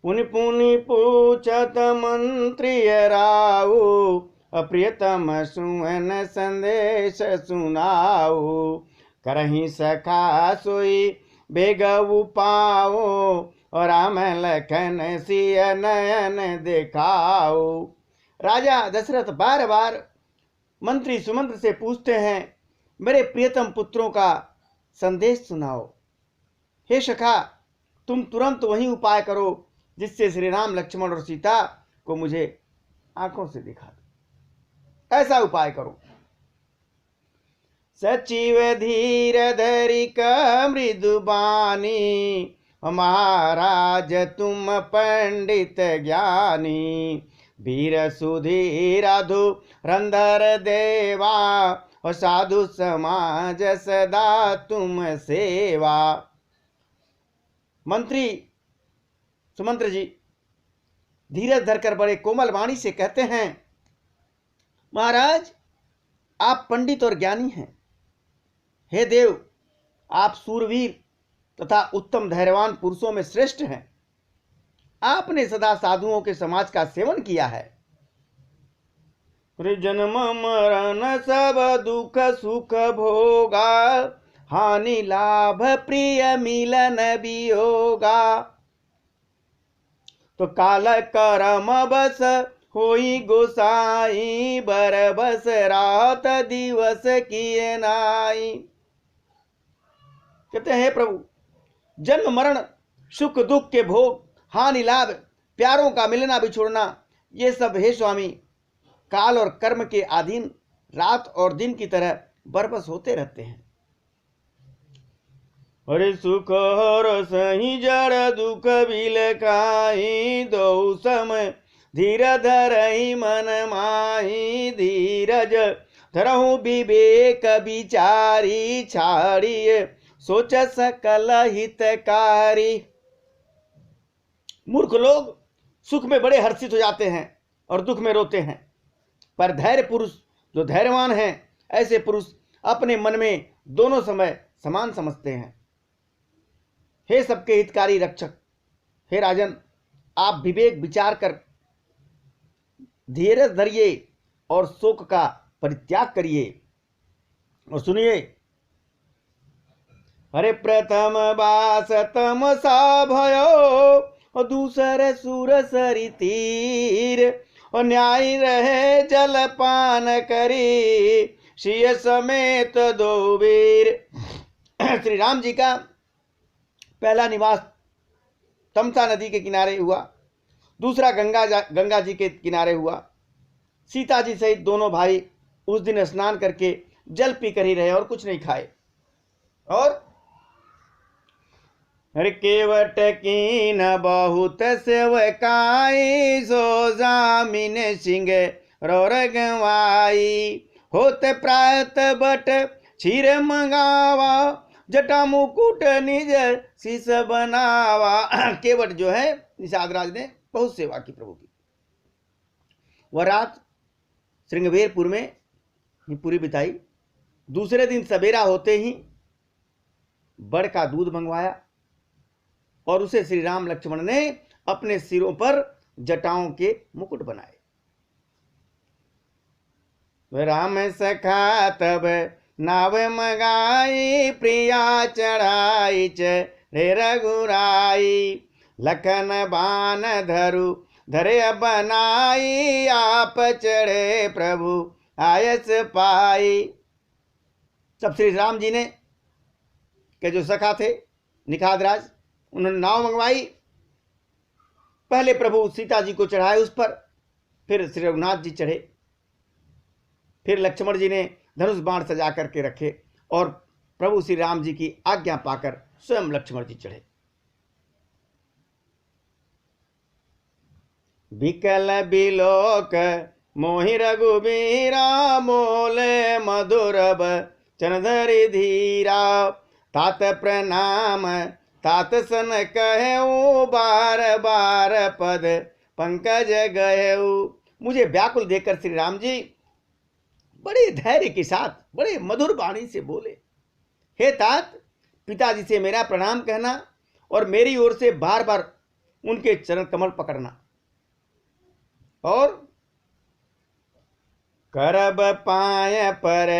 पुनि पुनि पूछत मंत्री राऊ, अप्रियतम सुवन संदेश सुनाऊ। करहि सखा सोई बेगऊ पाओ, और राम लखन सिय नयन दिखाओ। राजा दशरथ बार बार मंत्री सुमंत्र से पूछते हैं, मेरे प्रियतम पुत्रों का संदेश सुनाओ। हे सखा, तुम तुरंत वही उपाय करो जिससे श्री राम लक्ष्मण और सीता को मुझे आंखों से दिखा दो। ऐसा उपाय करो। सचिव धीर धरि मृदु बानी, महाराज तुम पंडित ज्ञानी। वीर सुधीराधु रंधर देवा, और साधु समाज सदा तुम सेवा। मंत्री सुमंत्र जी धीरज धरकर बड़े कोमल वाणी से कहते हैं, महाराज आप पंडित और ज्ञानी हैं। हे देव, आप सूरवीर तथा उत्तम धैर्यवान पुरुषों में श्रेष्ठ हैं। आपने सदा साधुओं के समाज का सेवन किया है। जन्म मरण सब दुख सुख भोगा, हानि लाभ प्रिय मिलन वियोगा। तो काल करम बस होई गोसाई, बर बस रात दिवस किए नाई। कहते हैं प्रभु, जन्म मरण सुख दुख के भोग, हानि लाभ, प्यारों का मिलना बिछोड़ना, ये सब हे स्वामी काल और कर्म के अधीन रात और दिन की तरह बरबस होते रहते हैं। अरे सुख और सही जड़ दुख बिलकाई, दो समय धीर धरहि मन माही। धीरज धरहु विवेक विचारी, छाड़िए सोच सकल हितकारी। मूर्ख लोग सुख में बड़े हर्षित हो जाते हैं और दुख में रोते हैं, पर धैर्य पुरुष जो धैर्यवान हैं, ऐसे पुरुष अपने मन में दोनों समय समान समझते हैं। हे सबके हितकारी रक्षक, हे राजन, आप विवेक विचार कर धीरज धरिए और शोक का परित्याग करिए। और सुनिए, अरे प्रथम बास तम सा भयो, और दूसरे सूर सरी तीर। और न्याय रहे जल पान करी, सिय समेत दो वीर। श्री राम जी का पहला निवास तमसा नदी के किनारे हुआ, दूसरा गंगा जी के किनारे हुआ। सीता जी सहित दोनों भाई उस दिन स्नान करके जल पी कर ही रहे और कुछ नहीं खाए। और केवट कीन बहुत सेवकाई, सो जामिन सिंह रोर गवाई। होत प्रायत बट क्षीर मंगावा, जटा मुकुट निज शीश बनावा। केवट जो है निषादराज ने बहुत सेवा की प्रभु की। वह रात श्रृंगवेरपुर में ही पूरी बिताई। दूसरे दिन सवेरा होते ही बड़ का दूध मंगवाया और उसे श्री राम लक्ष्मण ने अपने सिरों पर जटाओं के मुकुट बनाए। राम सखा तब नाव मंगाई, प्रिया चढ़ाई रे रघुराई। लखन बान धरु धरे बनाई, आप चढ़े प्रभु आयस पाई। तब श्री राम जी ने के जो सखा थे निखादराज, उन्होंने नाव मंगवाई। पहले प्रभु सीता जी को चढ़ाए उस पर, फिर श्री रघुनाथ जी चढ़े, फिर लक्ष्मण जी ने धनुष बाण सजा करके रखे और प्रभु श्री राम जी की आज्ञा पाकर स्वयं लक्ष्मण जी चढ़े। विकल बिलोक मोहि रघुबीरा, मोले मधुरब चनधरि धीरा। तात प्रणाम तात सन कहेऊ, बार बार पद पंकज गएऊ। मुझे व्याकुल देखकर श्री राम जी बड़े धैर्य के साथ बड़े मधुर वाणी से बोले, हे तात, पिताजी से मेरा प्रणाम कहना और मेरी ओर से बार बार उनके चरण कमल पकड़ना। और करब पाय पर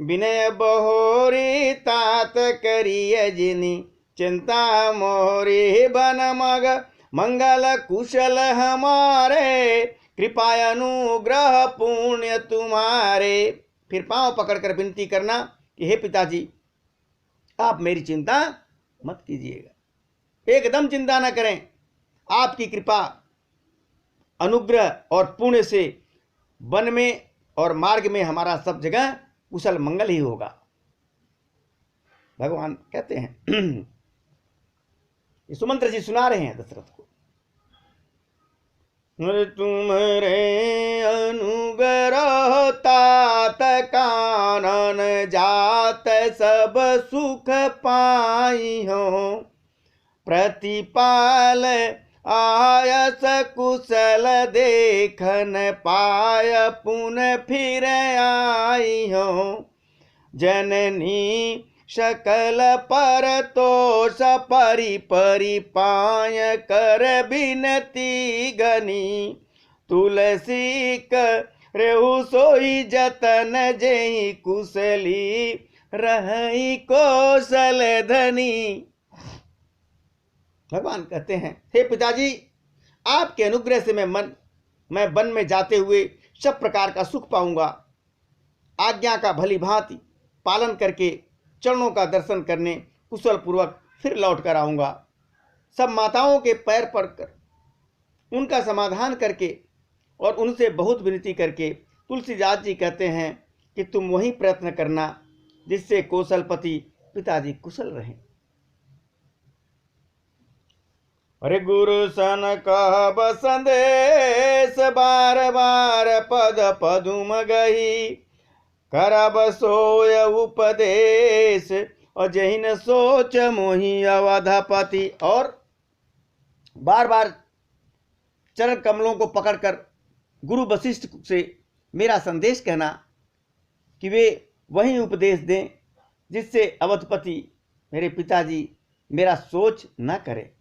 विनय बहोरी, तात करिय जिनी चिंता मोरी। बन मग मंगल कुशल हमारे, कृपा अनुग्रह पुण्य तुम्हारे। फिर पांव पकड़कर विनती करना कि हे पिताजी, आप मेरी चिंता मत कीजिएगा, एकदम चिंता न करें। आपकी कृपा अनुग्रह और पुण्य से वन में और मार्ग में हमारा सब जगह कुशल मंगल ही होगा। भगवान कहते हैं, ये सुमंत्र जी सुना रहे हैं दशरथ को। तुम्हारे अनुग्रह तात कानन जात, सब सुख पाई हो। प्रतिपाल आयस कुशल, देखन पाय पुन फिर आई हो। जननी सकल पर तोष, परि परि पाय कर बिनती गनी। तुलसी रेहु सोई जतन, जेहि कुशली रही कौशल धनी। भगवान कहते हैं, हे पिताजी, आपके अनुग्रह से मैं वन में जाते हुए सब प्रकार का सुख पाऊंगा। आज्ञा का भली भांति पालन करके चरणों का दर्शन करने कुशल पूर्वक फिर लौट कर आऊंगा। सब माताओं के पैर पड़कर उनका समाधान करके और उनसे बहुत विनती करके तुलसीदास जी कहते हैं कि तुम वही प्रयत्न करना जिससे कौशलपति पिताजी कुशल रहें। अरे गुरु सन कहब संदेश, बार बार पद पदुम गही। करब सोय उपदेश, और जहिन सोच मोहि अवधपति। और बार बार चरण कमलों को पकड़कर गुरु वशिष्ठ से मेरा संदेश कहना कि वे वही उपदेश दें जिससे अवधपति मेरे पिताजी मेरा सोच न करे।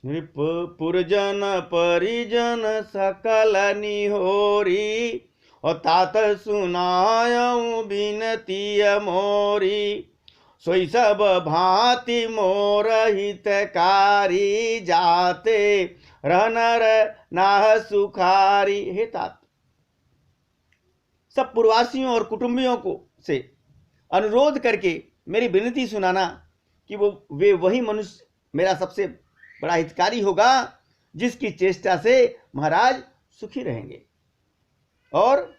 पुरजन परिजन सकल निहोरी, और तात सुनायऊ बिनती मोरी। सोई सब भांति मोर हितकारी, जाते रहनर नाह सुखारी। हे तात, सब पूर्ववासियों और कुटुंबियों को से अनुरोध करके मेरी विनती सुनाना कि वे वही मनुष्य मेरा सबसे बड़ा हितकारी होगा जिसकी चेष्टा से महाराज सुखी रहेंगे। और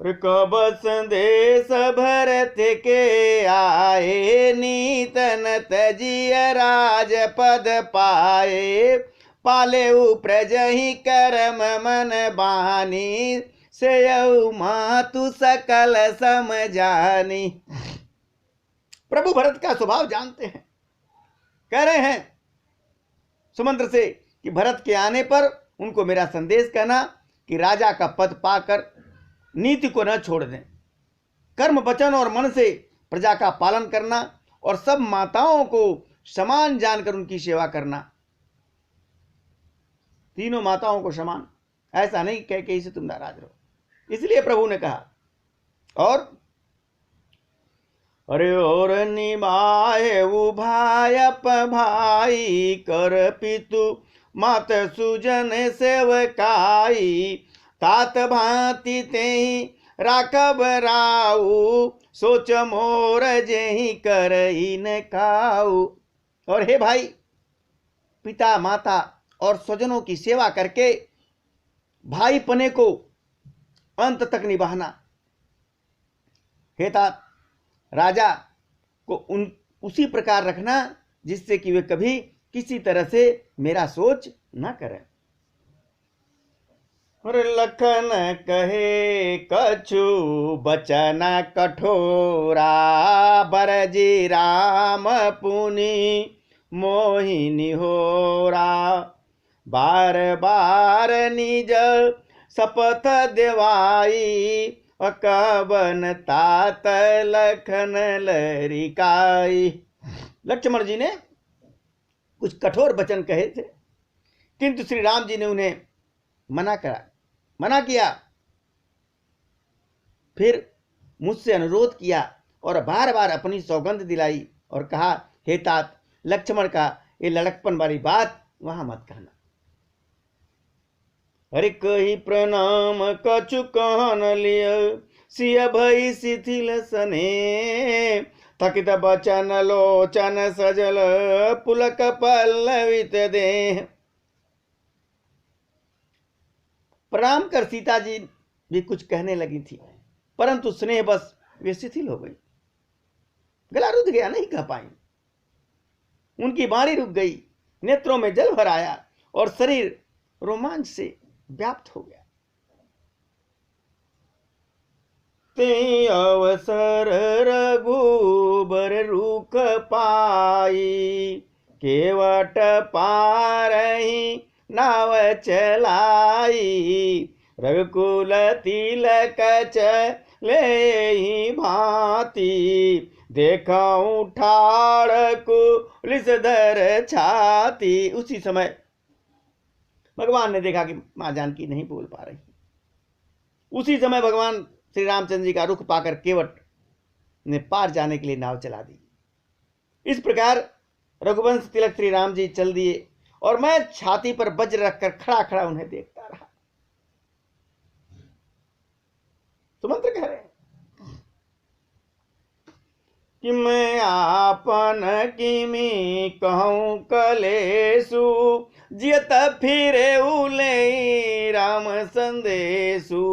कब संदेश भरत के आए, नीतन तजिय राज पद पाए। पाले प्रजहि करम मन बानी, से मातु सकल समझानी। प्रभु भरत का स्वभाव जानते हैं, कह रहे हैं सुमंत्र से कि भरत के आने पर उनको मेरा संदेश कहना कि राजा का पद पाकर नीति को न छोड़ दें, कर्म वचन और मन से प्रजा का पालन करना और सब माताओं को समान जानकर उनकी सेवा करना। तीनों माताओं को समान, ऐसा नहीं कह के इसे तुम नाराज रहो। इसलिए प्रभु ने कहा। और अरे और निभाए उभायप भाई, कर पितु मात सुजन सेवकाई। तात भांति तेहि राखब राऊ, सोच मोर जेहि करई न खाऊ। और हे भाई, पिता माता और स्वजनों की सेवा करके भाई पने को अंत तक निभाना। हे तात, राजा को उसी प्रकार रखना जिससे कि वे कभी किसी तरह से मेरा सोच न करें। और लखन कहे कछु बचन कठोरा, बरजी राम पुनि मोहिनी होरा। बार बार निज शपथ देवाई, कवन तात लखन लरिकाई। लक्ष्मण जी ने कुछ कठोर वचन कहे थे, किंतु श्री राम जी ने उन्हें मना किया। फिर मुझसे अनुरोध किया और बार बार अपनी सौगंध दिलाई और कहा, हे तात, लक्ष्मण का ये लड़कपन वाली बात वहां मत कहना। हरि कही प्रणाम कछु कहन लिय, सिय भई शिथिल सने, थकित बचन लोचन सजल, पुलक पल्लवित देह। प्रणाम कर सीता जी भी कुछ कहने लगी थी, परंतु स्नेह बस वे शिथिल हो गई, गला रुध गया, नहीं कह पाई। उनकी बाणी रुक गई, नेत्रों में जल भर आया और शरीर रोमांच से व्याप्त हो गया। ते अवसर रघुबर रुक पाई, केवट पारही नाव चलाई, रघुकुल तिलक चले भांति, देखा ठाड़ कुलिस धर छाती। उसी समय भगवान ने देखा कि मां जानकी नहीं बोल पा रही। उसी समय भगवान श्री रामचंद्र जी का रुख पाकर केवट ने पार जाने के लिए नाव चला दी। इस प्रकार रघुवंश तिलक श्री राम जी चल दिए और मैं छाती पर वज्र रखकर खड़ा खड़ा उन्हें देखता रहा। सुमंत्र कह रहे हैं कि मैं आपन किमी कहूं कलेसु, जियत फिरे उले राम संदेशु,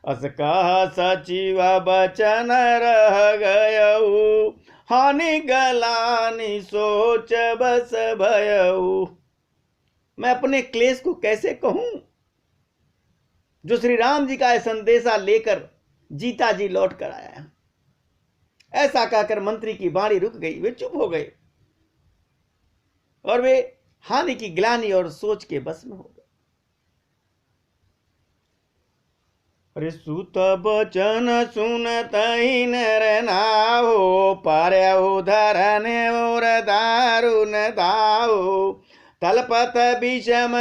अस कह सचिव बचन रह गयऊ, हानि गलानि सोच बस भयऊ। मैं अपने क्लेश को कैसे कहूं जो श्री राम जी का संदेशा लेकर जीता जी लौट कर आया। ऐसा कहकर मंत्री की बाणी रुक गई, वे चुप हो गए और वे हानि की ग्लानि और सोच के बस में हो गए। अरे सुत बचन सुनत ही नर नाहो, पार्यउ धरन और दारुन दाहो, तलपत विषम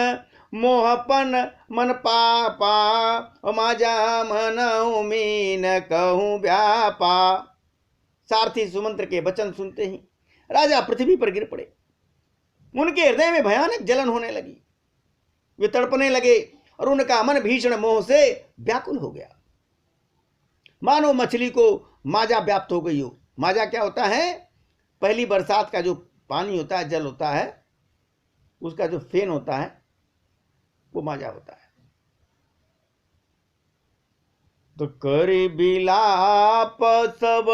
मोहपन मन पापा, माजा मनऊ मीन कहूं व्यापा। सारथी सुमंत्र के वचन सुनते ही राजा पृथ्वी पर गिर पड़े। उनके हृदय में भयानक जलन होने लगी, वे तड़पने लगे और उनका मन भीषण मोह से व्याकुल हो गया, मानो मछली को माजा व्याप्त हो गई हो। माजा क्या होता है? पहली बरसात का जो पानी होता है, जल होता है, उसका जो फेन होता है वो माजा होता है। तो करी बिलाप सब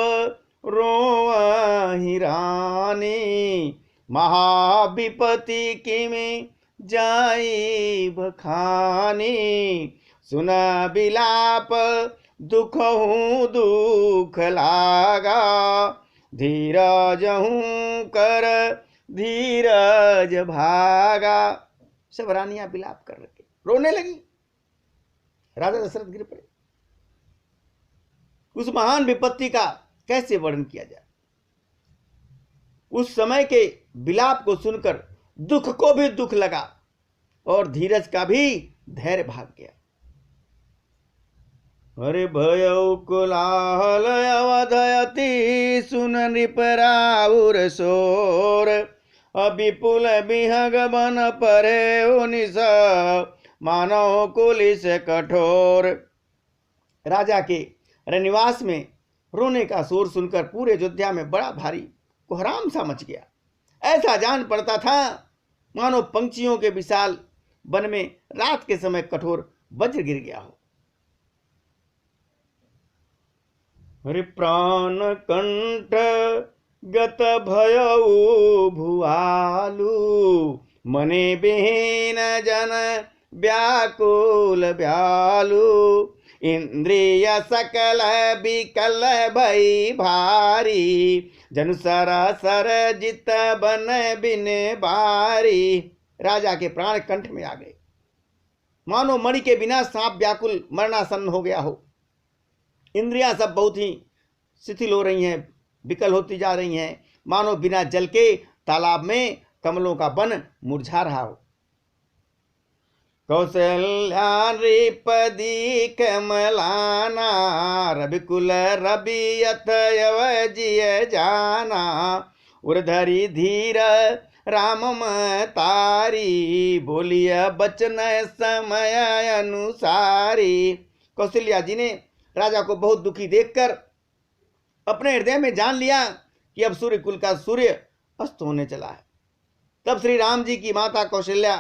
रोहि रानी, महाविपति किमि जाई बखानी, सुना बिलाप दुख हूँ दुख लागा, धीरज हूँ कर धीरज भागा। सब रानियां बिलाप कर रही, रोने लगी। राजा दशरथ गिर पड़े। उस महान विपत्ति का कैसे वर्णन किया जाए। उस समय के विलाप को सुनकर दुख को भी दुख लगा और धीरज का भी धैर्य भाग गया। अरे भयउ कोलाहल अवधयति, सुन नृपराउर शोर, विपुल विहग बन परे निस, मानव कुलिस कठोर। राजा के रनिवास में रोने का शोर सुनकर पूरे अयोध्या में बड़ा भारी कोहराम सा मच गया। ऐसा जान पड़ता था मानो पंछियों के विशाल वन में रात के समय कठोर वज्र गिर गया हो। अरे प्राण कंठ गत भयउ भुआलु, मने बिहीन जन व्याकुल व्यालु, इंद्रिय सकल विकल भई भारी, जनु सर जित बन बिन बारी। राजा के प्राण कंठ में आ गए, मानो मणि के बिना सांप व्याकुल मरणासन्न हो गया हो। इंद्रियां सब बहुत ही शिथिल हो रही हैं, विकल होती जा रही हैं, मानो बिना जल के तालाब में कमलों का वन मुरझा रहा हो। कौशल्या नृपदी कमलाना, रविकुल रबियत यवजिय जाना, उर्धरी धीर राम तारी, बोलिय बचन समय अनुसारी। कौशल्या जी ने राजा को बहुत दुखी देखकर अपने हृदय में जान लिया कि अब सूर्य कुल का सूर्य अस्त होने चला है। तब श्री राम जी की माता कौशल्या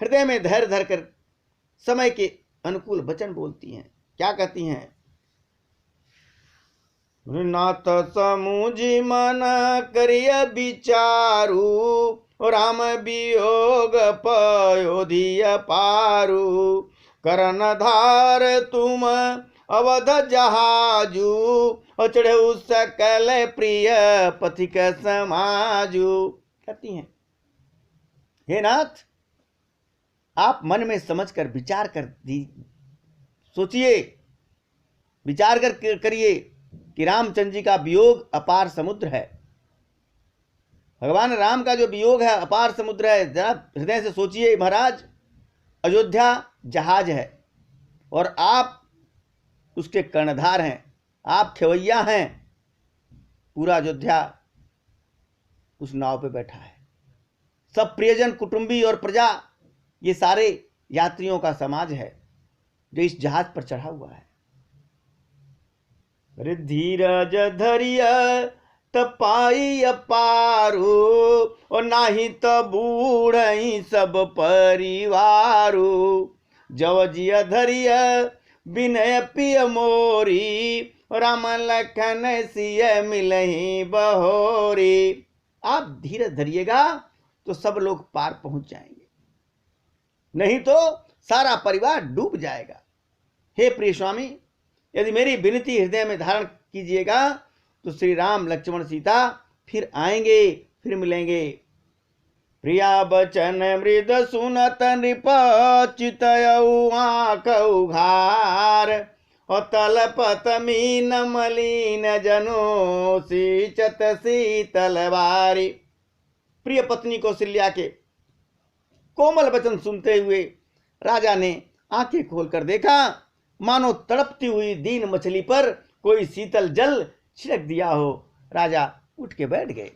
हृदय में धैर्य धरकर समय के अनुकूल वचन बोलती हैं। क्या कहती हैं? नाथ समुझी मन करिय विचारू, राम वियोग पयोधिय पारू, करन धार तुम अवध जहाजू, चढ़े सकल प्रिय पथिक समाजू। कहती हैं, हे नाथ, आप मन में समझकर विचार कर सोचिए, विचार कर करिए कि रामचंद्र जी का वियोग अपार समुद्र है। भगवान राम का जो वियोग है अपार समुद्र है। जरा हृदय से सोचिए महाराज, अयोध्या जहाज है और आप उसके कर्णधार हैं, आप खेवैया हैं। पूरा अयोध्या उस नाव पे बैठा है। सब प्रियजन, कुटुंबी और प्रजा, ये सारे यात्रियों का समाज है जो इस जहाज पर चढ़ा हुआ है। धीरज धरिय तपाई अपारू, और नाही तो बूढ़ई सब परिवारू, जव जिय धरिय विनय पिय मोरी, राम लखन सिय मिलहि बहोरी। आप धीरज धरिएगा तो सब लोग पार पहुंच जाएंगे, नहीं तो सारा परिवार डूब जाएगा। हे प्रिय स्वामी, यदि मेरी विनती हृदय में धारण कीजिएगा तो श्री राम लक्ष्मण सीता फिर आएंगे, फिर मिलेंगे। प्रिया बचन मृद सुनत नृप चितयऊ आँख उघार, और तलपत मीन मलिन जनो सींचत शीतल बारी। प्रिय पत्नी कौशल्या के कोमल वचन सुनते हुए राजा ने आंखें खोलकर देखा, मानो तड़पती हुई दीन मछली पर कोई शीतल जल छिड़क दिया हो। राजा उठ के बैठ गए।